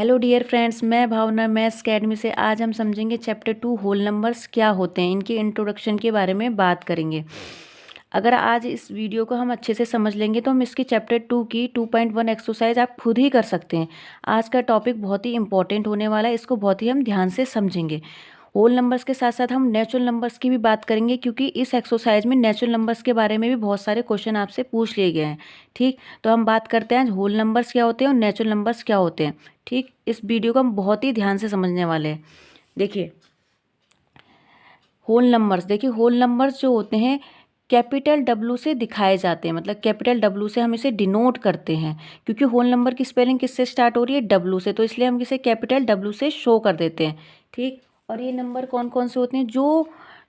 Hello dear friends, मैं भावना maths academy से। आज हम समझेंगे चैप्टर 2 होल नंबर्स क्या होते हैं, इनके इंट्रोडक्शन के बारे में बात करेंगे। अगर आज इस वीडियो को हम अच्छे से समझ लेंगे तो हम इसकी चैप्टर 2 की 2.1 एक्सरसाइज आप खुद ही कर सकते हैं। आज का टॉपिक बहुत ही इंपॉर्टेंट होने वाला है, इसको बहुत ही हम ध्यान से समझेंगे। होल नंबर्स के साथ साथ हम नेचुरल नंबर्स की भी बात करेंगे, क्योंकि इस एक्सरसाइज में नेचुरल नंबर्स के बारे में भी बहुत सारे क्वेश्चन आपसे पूछ लिए गए हैं। ठीक, तो हम बात करते हैं होल नंबर्स क्या होते हैं और नेचुरल नंबर्स क्या होते हैं। ठीक, इस वीडियो को हम बहुत ही ध्यान से समझने वाले हैं। देखिए, होल नंबर्स, देखिए होल नंबर्स जो होते हैं कैपिटल डब्ल्यू से दिखाए जाते हैं, मतलब कैपिटल डब्ल्यू से हम इसे डिनोट करते हैं, क्योंकि होल नंबर की स्पेलिंग किससे स्टार्ट हो रही है? डब्ल्यू से, तो इसलिए हम इसे कैपिटल डब्ल्यू से शो कर देते हैं। ठीक, और ये नंबर कौन कौन से होते हैं? जो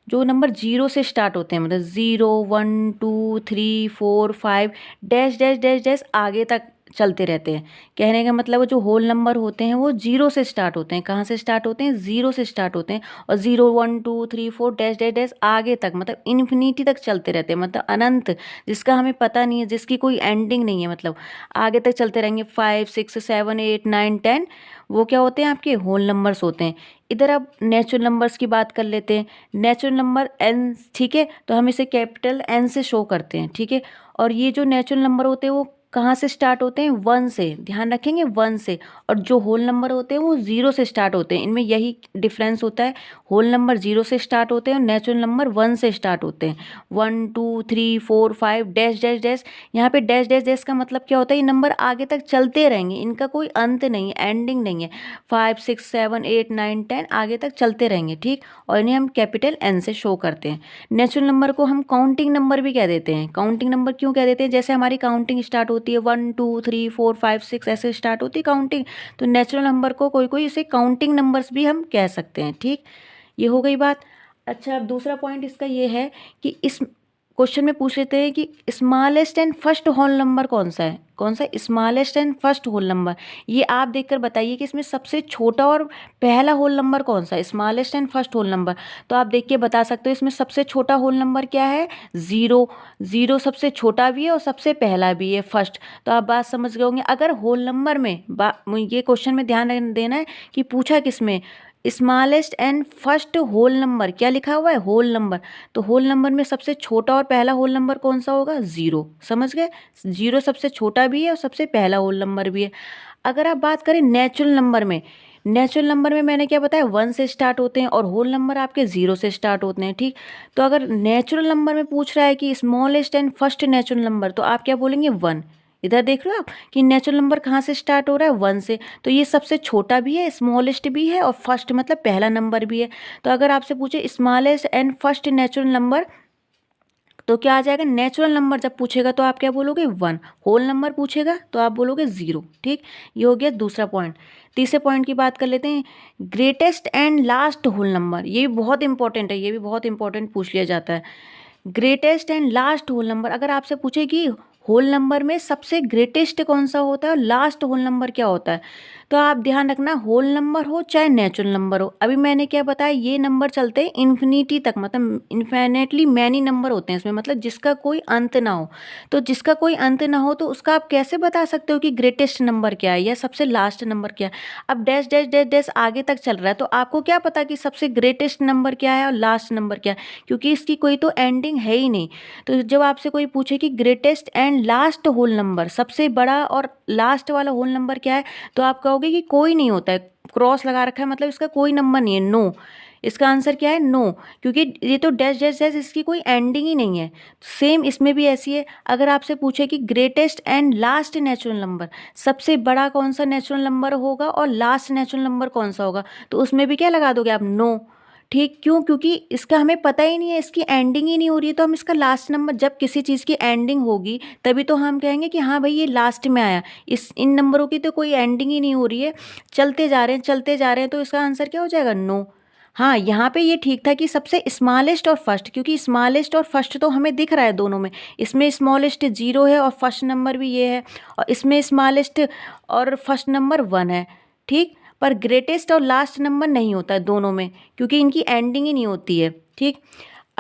जो नंबर जीरो से स्टार्ट होते हैं, मतलब 0 1 2 3 4 5 डैश डैश डैश डैश आगे तक चलते रहते हैं। कहने का मतलब जो होल नंबर होते हैं वो जीरो से स्टार्ट होते हैं। कहाँ से स्टार्ट होते हैं? जीरो से स्टार्ट होते हैं, और 0 1 2 3 4 डैश डैश डैश आगे तक, मतलब इन्फिनिटी तक चलते रहते हैं, मतलब अनंत, जिसका हमें पता नहीं है, जिसकी कोई एंडिंग नहीं है, मतलब आगे तक चलते रहेंगे। 5 6 7 8 9 10 वो क्या होते हैं? आपके होल नंबर्स होते हैं। इधर अब नेचुरल नंबर्स की बात कर लेते हैं। नेचुरल नंबर एन, ठीक है, तो हम इसे कैपिटल एन से शो करते हैं। ठीक है, और ये जो नेचुरल नंबर होते हैं वो कहाँ से स्टार्ट होते हैं? 1 से, ध्यान रखेंगे, 1 से। और जो होल नंबर होते हैं वो 0 से स्टार्ट होते हैं। इनमें यही डिफरेंस होता है, होल नंबर 0 से स्टार्ट होते हैं और नेचुरल नंबर 1 से स्टार्ट होते हैं। 1 2 3 4 5 डैश डैश डैश, यहाँ पे डैश डैश डैश का मतलब क्या होता है? ये नंबर आगे तक चलते रहेंगे, इनका कोई अंत नहीं है, एंडिंग नहीं है। 5 6 7 8 9 10 आगे तक चलते रहेंगे। ठीक, और इन्हें हम कैपिटल एन से शो करते हैं। नेचुरल नंबर को हम काउंटिंग नंबर भी कह देते हैं। काउंटिंग नंबर क्यों कह देते हैं? जैसे हमारी काउंटिंग स्टार्ट होती है 1 2 3 4 5 6 ऐसे स्टार्ट होती है काउंटिंग, तो नेचुरल नंबर को कोई कोई इसे काउंटिंग नंबर्स भी हम कह सकते हैं। ठीक, ये हो गई बात। अच्छा, अब दूसरा पॉइंट इसका ये है कि इस क्वेश्चन में पूछ लेते हैं कि smallest and first whole number कौन सा है? कौन सा? Smallest and first whole number. ये आप देखकर बताइए कि इसमें सबसे छोटा और पहला होल नंबर कौन सा है? Smallest and first whole number. तो आप देख के बता सकते हो इसमें सबसे छोटा होल नंबर क्या है? 0। 0 सबसे छोटा भी है और सबसे पहला भी है, फर्स्ट। तो आप बात समझ गए होंगे। अगर होल नंबर में ये क्वेश्चन में ध्यान देना है कि पूछा किस में, smallest and first whole number, क्या लिखा हुआ है? Whole number. तो होल नंबर में सबसे छोटा और पहला होल नंबर कौन सा होगा? 0। समझ गए? 0 सबसे छोटा भी है और सबसे पहला होल नंबर भी है। अगर आप बात करें नेचुरल नंबर में, नेचुरल नंबर में मैंने क्या बताया? 1 से स्टार्ट होते हैं और होल नंबर आपके 0 से स्टार्ट होते हैं। ठीक, तो अगर नेचुरल नंबर में पूछ रहा है कि smallest and first natural number, तो आप क्या बोलेंगे? 1। इधर देख रहे हो आप कि नेचुरल नंबर कहाँ से स्टार्ट हो रहा है? 1 से, तो ये सबसे छोटा भी है, स्मॉलेस्ट भी है और फर्स्ट मतलब पहला नंबर भी है। तो अगर आपसे पूछे smallest and first natural number, तो क्या आ जाएगा? नेचुरल नंबर जब पूछेगा तो आप क्या बोलोगे? 1। होल नंबर पूछेगा तो आप बोलोगे 0। ठीक, ये हो गया दूसरा पॉइंट। तीसरे पॉइंट की बात कर लेते हैं, greatest and last whole number. ये भी बहुत इंपॉर्टेंट है, ये भी बहुत इंपॉर्टेंट पूछ लिया जाता है। Greatest and last whole number, अगर आपसे पूछे कि होल नंबर में सबसे ग्रेटेस्ट कौन सा होता है और लास्ट होल नंबर क्या होता है, तो आप ध्यान रखना, होल नंबर हो चाहे नेचुरल नंबर हो, अभी मैंने क्या बताया, ये नंबर चलते हैं इन्फिनिटी तक, मतलब इन्फिनेटली मैनी नंबर होते हैं इसमें, मतलब जिसका कोई अंत ना हो। तो जिसका कोई अंत ना हो तो उसका आप कैसे बता सकते हो कि ग्रेटेस्ट नंबर क्या है या सबसे लास्ट नंबर क्या है? अब डैश डैश डैश डैश आगे तक चल रहा है, तो आपको क्या पता कि सबसे ग्रेटेस्ट नंबर क्या है और लास्ट नंबर क्या है, क्योंकि इसकी कोई तो एंडिंग है ही नहीं। तो जब आपसे कोई पूछे कि greatest and last whole number, सबसे बड़ा और लास्ट वाला होल नंबर क्या है, तो आप कहोगे कि कोई नहीं होता है, क्रॉस लगा रखा है, मतलब इसका कोई नंबर नहीं है, नो। इसका आंसर क्या है? नो, क्योंकि ये तो डैश डैश डैश, इसकी कोई एंडिंग ही नहीं है। सेम इसमें भी ऐसी है। अगर आपसे पूछे कि greatest and last natural number, सबसे बड़ा कौन सा नेचुरल नंबर होगा और लास्ट नेचुरल नंबर कौन सा होगा, तो उसमें भी क्या लगा दोगे आप? नो। ठीक, क्यों? क्योंकि इसका हमें पता ही नहीं है, इसकी एंडिंग ही नहीं हो रही है, तो हम इसका लास्ट नंबर, जब किसी चीज़ की एंडिंग होगी तभी तो हम कहेंगे कि हाँ भाई ये लास्ट में आया। इन नंबरों की तो कोई एंडिंग ही नहीं हो रही है, चलते जा रहे हैं चलते जा रहे हैं, तो इसका आंसर क्या हो जाएगा? नो। हाँ, यहाँ पे ये ठीक था कि सबसे स्मॉलेस्ट और फर्स्ट, क्योंकि स्मॉलेस्ट और फर्स्ट तो हमें दिख रहा है दोनों में। इसमें स्मॉलेस्ट 0 है और फर्स्ट नंबर भी ये है, और इसमें स्मॉलेस्ट और फर्स्ट नंबर 1 है। ठीक, पर ग्रेटेस्ट और लास्ट नंबर नहीं होता है दोनों में, क्योंकि इनकी एंडिंग ही नहीं होती है। ठीक,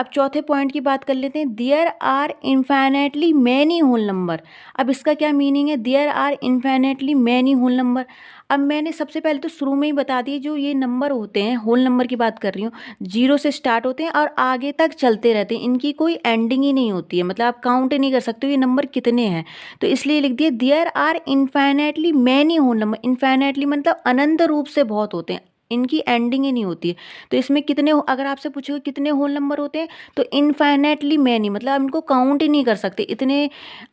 अब चौथे पॉइंट की बात कर लेते हैं, there are infinitely many whole number. अब इसका क्या मीनिंग है, there are infinitely many whole number. अब मैंने सबसे पहले तो शुरू में ही बता दिया, जो ये नंबर होते हैं, होल नंबर की बात कर रही हूँ, 0 से स्टार्ट होते हैं और आगे तक चलते रहते हैं, इनकी कोई एंडिंग ही नहीं होती है, मतलब आप काउंट ही नहीं कर सकते हो ये नंबर कितने हैं। तो इसलिए लिख दिए there are infinitely many whole number. Infinitely मतलब अनंत रूप से बहुत होते हैं, इनकी एंडिंग ही नहीं होती है। तो इसमें कितने, अगर आपसे पूछोगे कितने होल नंबर होते हैं, तो इनफाइनेटली मैनी, मतलब आप इनको काउंट ही नहीं कर सकते, इतने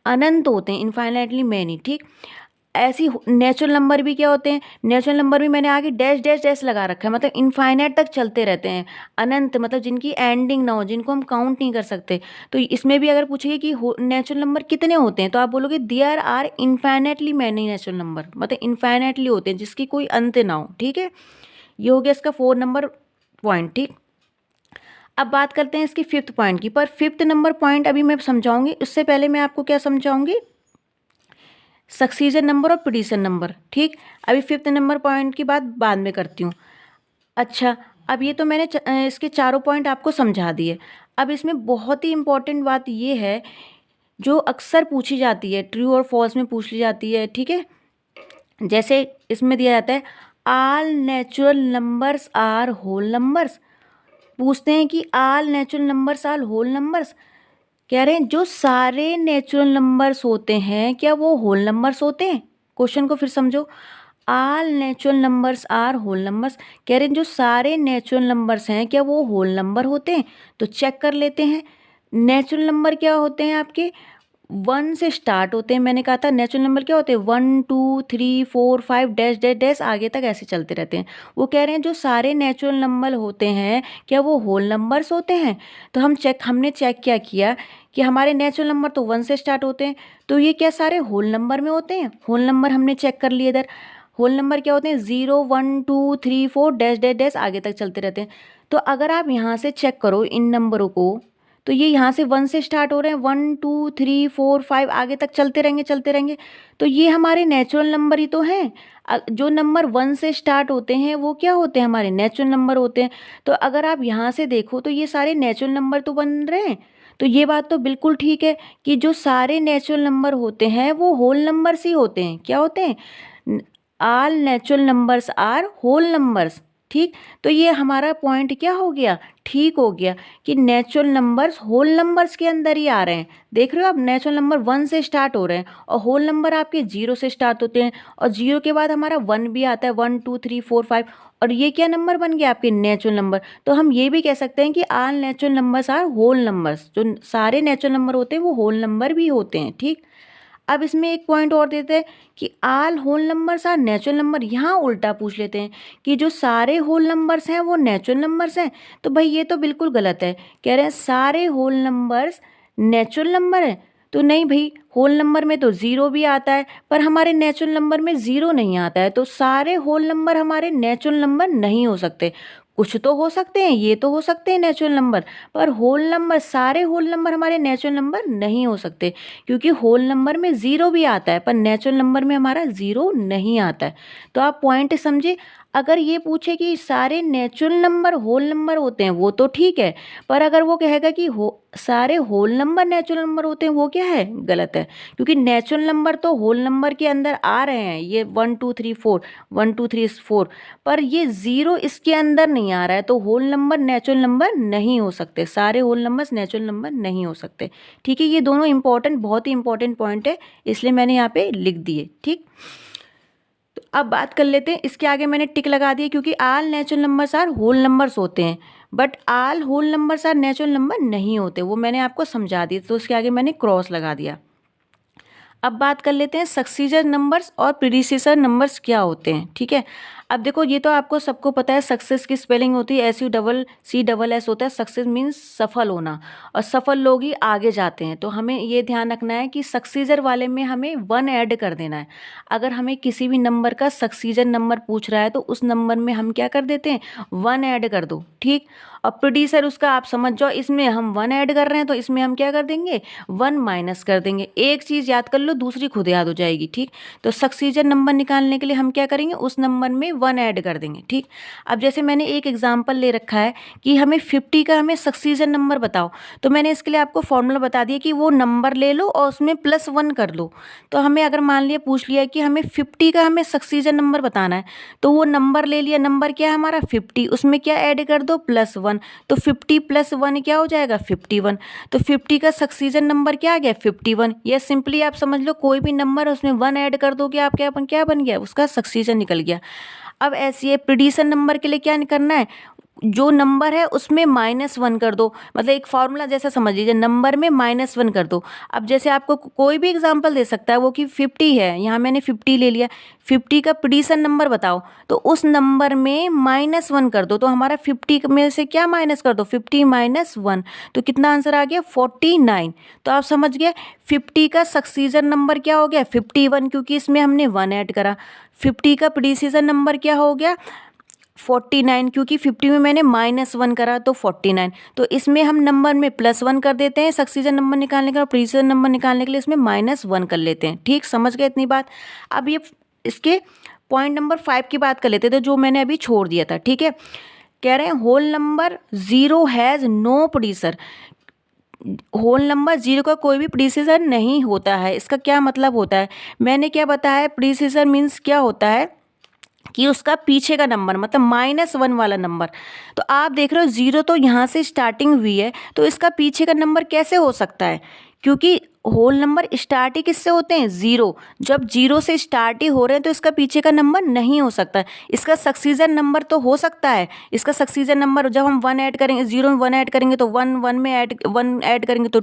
अनंत होते हैं, इनफाइनेटली मैनी। ठीक, ऐसी नेचुरल नंबर भी क्या होते हैं, नेचुरल नंबर भी मैंने आगे डैश डैश डैश लगा रखा है, मतलब इनफाइनाइट तक चलते रहते हैं, अनंत, मतलब जिनकी एंडिंग ना हो, जिनको हम काउंट नहीं कर सकते। तो इसमें भी अगर पूछेगी कि नेचुरल नंबर कितने होते हैं, तो आप बोलोगे there are infinitely many natural number, मतलब इनफाइनेटली होते हैं जिसकी कोई अंत ना हो। ठीक है, ये हो गया इसका 4 नंबर पॉइंट। ठीक, अब बात करते हैं इसकी 5th पॉइंट की, पर 5th नंबर पॉइंट अभी मैं समझाऊंगी, उससे पहले मैं आपको क्या समझाऊंगी, सक्सीजन नंबर और प्रीडिशन नंबर। ठीक, अभी 5th नंबर पॉइंट की बात बाद में करती हूँ। अच्छा, अब ये तो मैंने इसके चारों पॉइंट आपको समझा दिए। अब इसमें बहुत ही इंपॉर्टेंट बात ये है, जो अक्सर पूछी जाती है, ट्रू और फॉल्स में पूछ ली जाती है। ठीक है, जैसे इसमें दिया जाता है all natural numbers are whole numbers. पूछते हैं कि all natural numbers are whole numbers, कह रहे हैं जो सारे नेचुरल नंबर्स होते हैं क्या वो होल नंबर्स होते हैं। क्वेश्चन को फिर समझो, all natural numbers are whole numbers, कह रहे हैं जो सारे नेचुरल नंबर्स हैं क्या वो होल नंबर होते हैं। तो चेक कर लेते हैं, नेचुरल नंबर क्या होते हैं आपके, 1 से स्टार्ट होते हैं। मैंने कहा था नेचुरल नंबर क्या होते हैं, 1 2 3 4 5 डैश डैश डैश आगे तक ऐसे चलते रहते हैं। वो कह रहे हैं जो सारे नेचुरल नंबर होते हैं क्या वो होल नंबर्स होते हैं। तो हमने चेक क्या किया कि हमारे नेचुरल नंबर तो 1 से स्टार्ट होते हैं, तो ये क्या सारे होल नंबर में होते हैं। होल नंबर हमने चेक कर लिए इधर, होल नंबर क्या होते हैं, 0 1 2 3 4 डैश डैश डैश आगे तक चलते रहते हैं। तो अगर आप यहाँ से चेक करो इन नंबरों को, तो ये यहाँ से 1 से स्टार्ट हो रहे हैं, 1 2 3 4 5 आगे तक चलते रहेंगे चलते रहेंगे। तो ये हमारे नेचुरल नंबर ही तो हैं। जो नंबर 1 से स्टार्ट होते हैं वो क्या होते हैं, हमारे नेचुरल नंबर होते हैं। तो अगर आप यहाँ से देखो तो ये सारे नेचुरल नंबर तो बन रहे हैं। तो ये बात तो बिल्कुल ठीक है कि जो सारे नेचुरल नंबर होते हैं वो होल नंबर्स ही होते हैं। क्या होते हैं, all natural numbers are whole numbers. ठीक, तो ये हमारा पॉइंट क्या हो गया, ठीक हो गया कि नेचुरल नंबर्स होल नंबर्स के अंदर ही आ रहे हैं। देख रहे हो आप, नेचुरल नंबर 1 से स्टार्ट हो रहे हैं और होल नंबर आपके 0 से स्टार्ट होते हैं, और 0 के बाद हमारा 1 भी आता है, 1 2 3 4 5, और ये क्या नंबर बन गया आपके नेचुरल नंबर। तो हम ये भी कह सकते हैं कि all natural numbers are whole numbers, जो सारे नेचुरल नंबर होते हैं वो होल नंबर भी होते हैं। ठीक, अब इसमें एक पॉइंट और देते हैं कि all whole numbers are natural number. यहाँ उल्टा पूछ लेते हैं कि जो सारे होल नंबर्स हैं वो नेचुरल नंबर्स हैं। तो भाई ये तो बिल्कुल गलत है, कह रहे हैं सारे होल नंबर्स नेचुरल नंबर हैं। तो नहीं भाई, होल नंबर में तो 0 भी आता है, पर हमारे नेचुरल नंबर में 0 नहीं आता है, तो सारे होल नंबर हमारे नेचुरल नंबर नहीं हो सकते। कुछ तो हो सकते हैं, ये तो हो सकते हैं नेचुरल नंबर, पर होल नंबर, सारे होल नंबर हमारे नेचुरल नंबर नहीं हो सकते, क्योंकि होल नंबर में 0 भी आता है पर नेचुरल नंबर में हमारा 0 नहीं आता है। तो आप पॉइंट समझे। अगर ये पूछे कि सारे नेचुरल नंबर होल नंबर होते हैं वो तो ठीक है, पर अगर वो कहेगा कि सारे होल नंबर नेचुरल नंबर होते हैं, वो क्या है, गलत है। क्योंकि नेचुरल नंबर तो होल नंबर के अंदर आ रहे हैं, ये 1 2 3 4 1 2 3 4, पर ये 0 इसके अंदर नहीं आ रहा है, तो होल नंबर नेचुरल नंबर नहीं हो सकते, सारे होल नंबर्स नेचुरल नंबर नहीं हो सकते। ठीक है, ये दोनों इंपॉर्टेंट, बहुत ही इंपॉर्टेंट पॉइंट है, इसलिए मैंने यहाँ पे लिख दिए। ठीक, तो अब बात कर लेते हैं, इसके आगे मैंने टिक लगा दिया क्योंकि all natural numbers are whole numbers होते हैं, but all whole numbers are natural number नहीं होते, वो मैंने आपको समझा दिया, तो उसके आगे मैंने क्रॉस लगा दिया। अब बात कर लेते हैं सक्सीजर नंबर्स और प्रीडिसेसर नंबर्स क्या होते हैं। ठीक है, अब देखो ये तो आपको सबको पता है, सक्सेस की स्पेलिंग होती है SUCCS होता है, सक्सेस मीन्स सफल होना, और सफल लोग ही आगे जाते हैं। तो हमें ये ध्यान रखना है कि सक्सीजर वाले में हमें 1 ऐड कर देना है। अगर हमें किसी भी नंबर का सक्सीजर नंबर पूछ रहा है तो उस नंबर में हम क्या कर देते हैं, 1 ऐड कर दो। ठीक, और प्रोड्यूसर उसका आप समझ जाओ, इसमें हम 1 ऐड कर रहे हैं तो इसमें हम क्या कर देंगे, 1 माइनस कर देंगे। एक चीज़ याद कर लो, दूसरी खुद याद हो जाएगी। ठीक, तो सक्सीजर नंबर निकालने के लिए हम क्या करेंगे, उस नंबर में 1 ऐड कर देंगे। ठीक, अब जैसे मैंने एक एग्जांपल ले रखा है कि हमें 50 का हमें सक्सीजन नंबर बताओ, तो मैंने इसके लिए आपको फॉर्मूला बता दिया कि वो नंबर ले लो और उसमें +1 कर लो। तो हमें अगर मान लिया पूछ लिया कि हमें 50 का हमें सक्सीजन नंबर बताना है, तो वो नंबर ले लिया, नंबर क्या है हमारा 50, उसमें क्या ऐड कर दो +1, तो 50 + 1 क्या हो जाएगा 51। तो 50 का सक्सीजन नंबर क्या आ गया 51। या सिंपली आप समझ लो कोई भी नंबर उसमें 1 ऐड कर दो कि आप क्या बन गया, उसका सक्सीजन निकल गया। अब ऐसी है प्रीडिशन नंबर के लिए क्या करना है, जो नंबर है उसमें -1 कर दो, मतलब एक फॉर्मूला जैसा समझ लीजिए, नंबर में -1 कर दो। अब जैसे आपको कोई भी एग्जांपल दे सकता है वो कि 50 है, यहाँ मैंने 50 ले लिया, 50 का प्रीडिशन नंबर बताओ, तो उस नंबर में -1 कर दो, तो हमारा 50 में से क्या माइनस कर दो 50 - 1, तो कितना आंसर आ गया 49। तो आप समझ गए 50 का सक्सीजन नंबर क्या हो गया 51, क्योंकि इसमें हमने 1 ऐड करा। 50 का प्रीडिशन नंबर क्या हो गया 49, क्योंकि 50 में मैंने -1 करा तो 49। तो इसमें हम नंबर में +1 कर देते हैं सक्सीजन नंबर निकालने का, और प्रीसीजन नंबर निकालने के लिए इसमें -1 कर लेते हैं। ठीक, समझ गए इतनी बात। अब ये इसके पॉइंट नंबर 5 की बात कर लेते थे जो मैंने अभी छोड़ दिया था। ठीक है, कह रहे हैं whole number 0 has no predecessor. Whole number 0 का कोई भी प्रीडिसर नहीं होता है। इसका क्या मतलब होता है, मैंने क्या बताया, प्रीडिसर मीन्स क्या होता है कि उसका पीछे का नंबर, मतलब -1 वाला नंबर। तो आप देख रहे हो 0 तो यहाँ से स्टार्टिंग हुई है, तो इसका पीछे का नंबर कैसे हो सकता है, क्योंकि होल नंबर स्टार्ट ही किससे होते हैं 0। जब 0 से स्टार्ट ही हो रहे हैं तो इसका पीछे का नंबर नहीं हो सकता। इसका सक्सीजन नंबर तो हो सकता है, इसका सक्सीजन नंबर जब हम 1 ऐड करेंगे, 0 में 1 ऐड करेंगे तो 1 में 1 ऐड करेंगे तो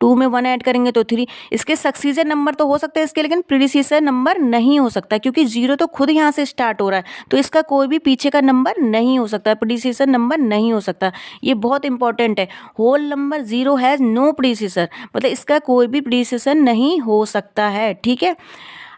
2 में 1 ऐड करेंगे तो 3। इसके सक्सीजन नंबर तो हो सकते हैं इसके, लेकिन प्रीडिसेसर नंबर नहीं हो सकता, क्योंकि 0 तो खुद यहाँ से स्टार्ट हो रहा है, तो इसका कोई भी पीछे का नंबर नहीं हो सकता, प्रीडिसेसर नंबर नहीं हो सकता। ये बहुत इंपॉर्टेंट है। Whole number 0 has no predecessor, मतलब इसका कोई भी प्रीडिसेसर नहीं हो सकता है। ठीक है,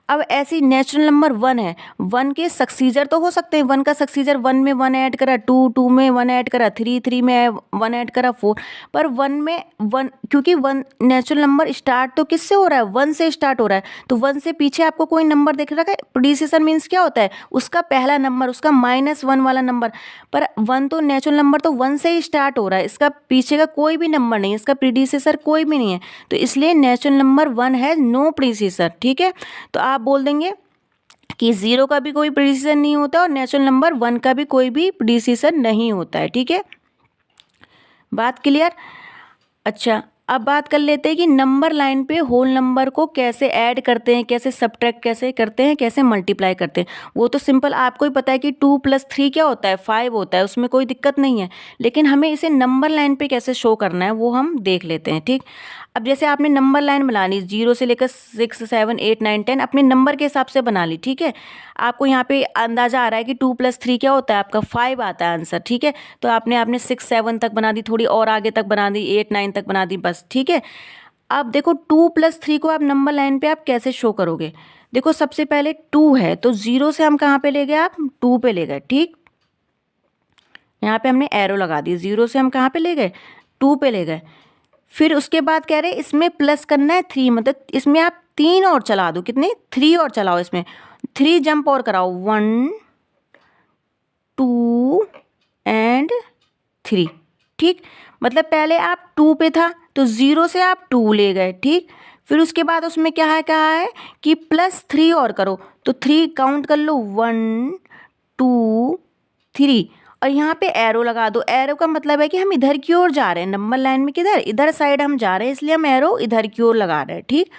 अब ऐसी नेचुरल नंबर 1 है, 1 के सक्सीजर तो हो सकते हैं। 1 का सक्सीजर 1 में 1 ऐड करा, 2 में 1 ऐड करा, 3 में 1 ऐड करा, 4, पर 1 में 1, क्योंकि 1 नेचुरल नंबर स्टार्ट तो किससे हो रहा है 1 से स्टार्ट हो रहा है, तो 1 से पीछे आपको कोई नंबर दिख रहा है। प्रीडिसेसर मीन्स क्या होता है, उसका पहला नंबर, उसका -1 वाला नंबर। पर 1 तो नेचुरल नंबर तो 1 से ही स्टार्ट हो रहा है, इसका पीछे का कोई भी नंबर नहीं है, इसका प्रीडिसेसर कोई भी नहीं है, तो इसलिए नेचुरल नंबर 1 है नो प्रीडिसेसर। ठीक है, तो आप बोल देंगे कि 0 का भी कोई प्रीडिसेसर नहीं होता और नेचुरल नंबर 1 का भी कोई भी प्रीडिसेसर नहीं होता है। ठीक है, बात क्लियर। अच्छा, अब बात कर लेते हैं कि नंबर लाइन पे होल नंबर को कैसे ऐड करते हैं, कैसे सब्ट्रैक्ट कैसे करते हैं, कैसे मल्टीप्लाई करते हैं। वो तो सिंपल आपको ही पता है कि 2 + 3 क्या होता है 5 होता है, उसमें कोई दिक्कत नहीं है, लेकिन हमें इसे नंबर लाइन पे कैसे शो करना है वो हम देख लेते हैं। ठीक, अब जैसे आपने नंबर लाइन बना ली 0 से लेकर 6, 7, 8, 9, 10 अपने नंबर के हिसाब से बना ली। ठीक है, आपको यहाँ पे अंदाजा आ रहा है कि 2 + 3 क्या होता है, आपका 5 आता है आंसर। ठीक है, तो आपने 6, 7 तक बना दी, थोड़ी और आगे तक बना दी, 8, 9 तक बना दी, बस। ठीक है, अब देखो 2 + 3 को आप नंबर लाइन पे आप कैसे शो करोगे। देखो सबसे पहले 2 है, तो 0 से हम कहाँ पे ले गए, आप 2 पे ले गए। ठीक, यहाँ पे हमने एरो लगा दी, 0 से हम कहाँ पे ले गए 2 पे ले गए। फिर उसके बाद कह रहे इसमें प्लस करना है 3, मतलब इसमें आप 3 और चला दो, कितने 3 और चलाओ, इसमें 3 जंप और कराओ, 1, 2 एंड 3। ठीक, मतलब पहले आप 2 पे था तो 0 से आप 2 ले गए। ठीक, फिर उसके बाद उसमें क्या है, कहा है कि +3 और करो, तो 3 काउंट कर लो, 1, 2, 3, और यहाँ पे एरो लगा दो। एरो का मतलब है कि हम इधर की ओर जा रहे हैं, नंबर लाइन में किधर, इधर साइड हम जा रहे हैं, इसलिए हम एरो इधर की ओर लगा रहे हैं। ठीक,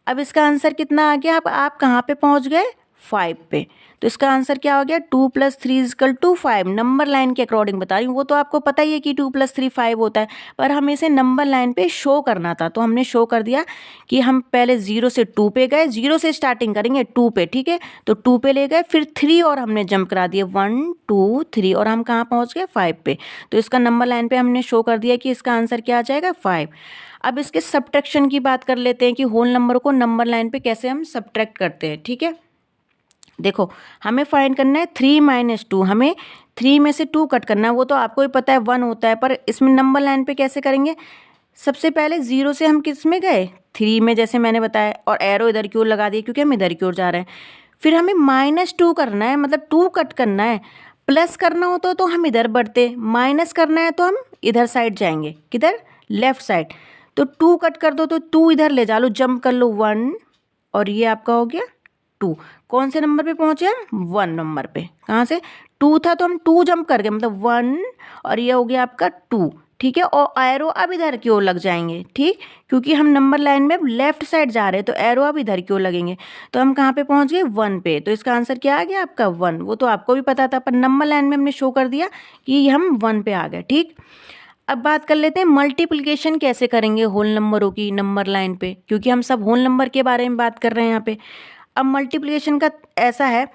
अब इसका आंसर कितना आ गया, आप कहाँ पे पहुँच गए 5 पे, तो इसका आंसर क्या हो गया 2 + 3 = 5। नंबर लाइन के अकॉर्डिंग बता रही हूँ, वो तो आपको पता ही है कि 2 + 3 5 होता है, पर हमें इसे नंबर लाइन पे शो करना था, तो हमने शो कर दिया कि हम पहले 0 से 2 पे गए, 0 से स्टार्टिंग करेंगे 2 पे। ठीक है, तो 2 पे ले गए, फिर 3 और हमने जंप करा दिए, 1, 2, 3, और हम कहाँ पहुँच गए 5 पे, तो इसका नंबर लाइन पे हमने शो कर दिया कि इसका आंसर क्या आ जाएगा 5। अब इसके सब्ट्रैक्शन की बात कर लेते हैं कि होल नंबर को नंबर लाइन पे कैसे हम सब्ट्रैक्ट करते हैं। ठीक है, देखो हमें फाइंड करना है 3 - 2, हमें 3 में से 2 कट करना है, वो तो आपको ही पता है 1 होता है, पर इसमें नंबर लाइन पे कैसे करेंगे। सबसे पहले 0 से हम किस में गए 3 में, जैसे मैंने बताया, और एरो इधर की ओर लगा दिए क्योंकि हम इधर की ओर जा रहे हैं। फिर हमें -2 करना है, मतलब 2 कट करना है। प्लस करना हो तो हम इधर बढ़ते, माइनस करना है तो हम इधर साइड जाएंगे, किधर, लेफ्ट साइड। तो 2 कट कर दो तो 2 इधर ले जा लो, जंप कर लो 1, और ये आपका हो गया 2। कौन से नंबर पे पहुंचे हम, 1 नंबर पे। कहाँ से, 2 था तो हम 2 जंप कर गए, मतलब 1, और ये हो गया आपका 2, ठीक है। और एरो अब इधर की ओर लग जाएंगे, ठीक, क्योंकि हम नंबर लाइन में लेफ्ट साइड जा रहे हैं, तो एरो अब इधर की ओर लगेंगे। तो हम कहाँ पे पहुंच गए, 1 पे। तो इसका आंसर क्या आ गया आपका 1। वो तो आपको भी पता था, पर नंबर लाइन में हमने शो कर दिया कि हम 1 पे आ गए, ठीक। अब बात कर लेते हैं मल्टीप्लिकेशन कैसे करेंगे होल नंबरों की नंबर लाइन पे, क्योंकि हम सब होल नंबर के बारे में बात कर रहे हैं यहाँ पे। अब मल्टीप्लिकेशन का ऐसा है,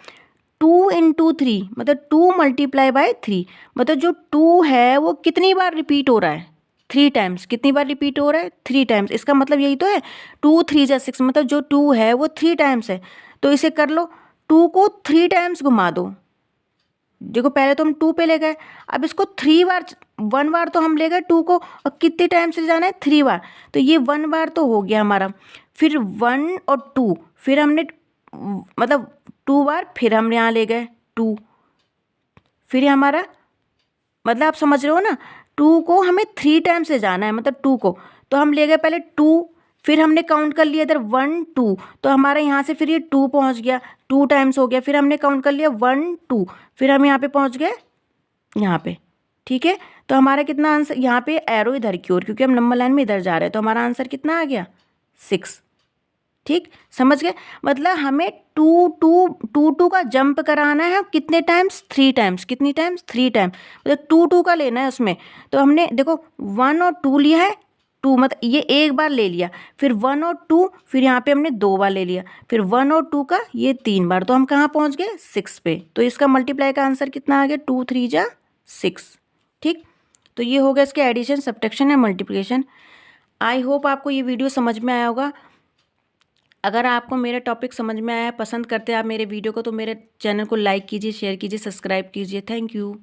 2 × 3, मतलब 2 × 3, मतलब जो 2 है वो कितनी बार रिपीट हो रहा है, 3 टाइम्स। कितनी बार रिपीट हो रहा है, 3 टाइम्स। इसका मतलब यही तो है, 2 3 जा 6, मतलब जो 2 है वो 3 टाइम्स है। तो इसे कर लो, 2 को 3 टाइम्स घुमा दो। देखो पहले तो हम 2 पे ले गए, अब इसको 3 बार, 1 बार तो हम ले गए 2 को, और कितने टाइम से जाना है, 3 बार। तो ये 1 बार तो हो गया हमारा। फिर 1 और 2, फिर हमने मतलब 2 बार, फिर हम यहाँ ले गए 2, फिर ये हमारा, मतलब आप समझ रहे हो ना, 2 को हमें 3 टाइम से जाना है, मतलब 2 को। तो हम ले गए पहले 2, फिर हमने काउंट कर लिया इधर 1 2, तो हमारे यहाँ से फिर ये 2 पहुँच गया, 2 टाइम्स हो गया। फिर हमने काउंट कर लिया 1 2, फिर हम यहाँ पे पहुँच गए, यहाँ पे, ठीक है। तो हमारा कितना आंसर, यहाँ पे एरो इधर की ओर, क्योंकि हम नंबर लाइन में इधर जा रहे हैं, तो हमारा आंसर कितना आ गया, 6, ठीक, समझ गए। मतलब हमें 2 2 2 2 का जंप कराना है, कितने टाइम्स, 3 टाइम्स। कितनी टाइम्स, 3 टाइम्स, मतलब 2 2 का लेना है उसमें। तो हमने देखो 1 और 2 लिया है, 2 मतलब ये एक बार ले लिया, फिर 1 और 2, फिर यहाँ पे हमने 2 बार ले लिया, फिर 1 और 2 का ये 3 बार। तो हम कहाँ पहुँच गए, 6 पे। तो इसका मल्टीप्लाई का आंसर कितना आ गया, 2 3 जा 6, ठीक। तो ये हो गया इसके एडिशन, सब्ट्रैक्शन या मल्टीप्लिकेशन। आई होप आपको ये वीडियो समझ में आया होगा। अगर आपको मेरा टॉपिक समझ में आया, पसंद करते हैं आप मेरे वीडियो को, तो मेरे चैनल को लाइक कीजिए, शेयर कीजिए, सब्सक्राइब कीजिए। Thank you.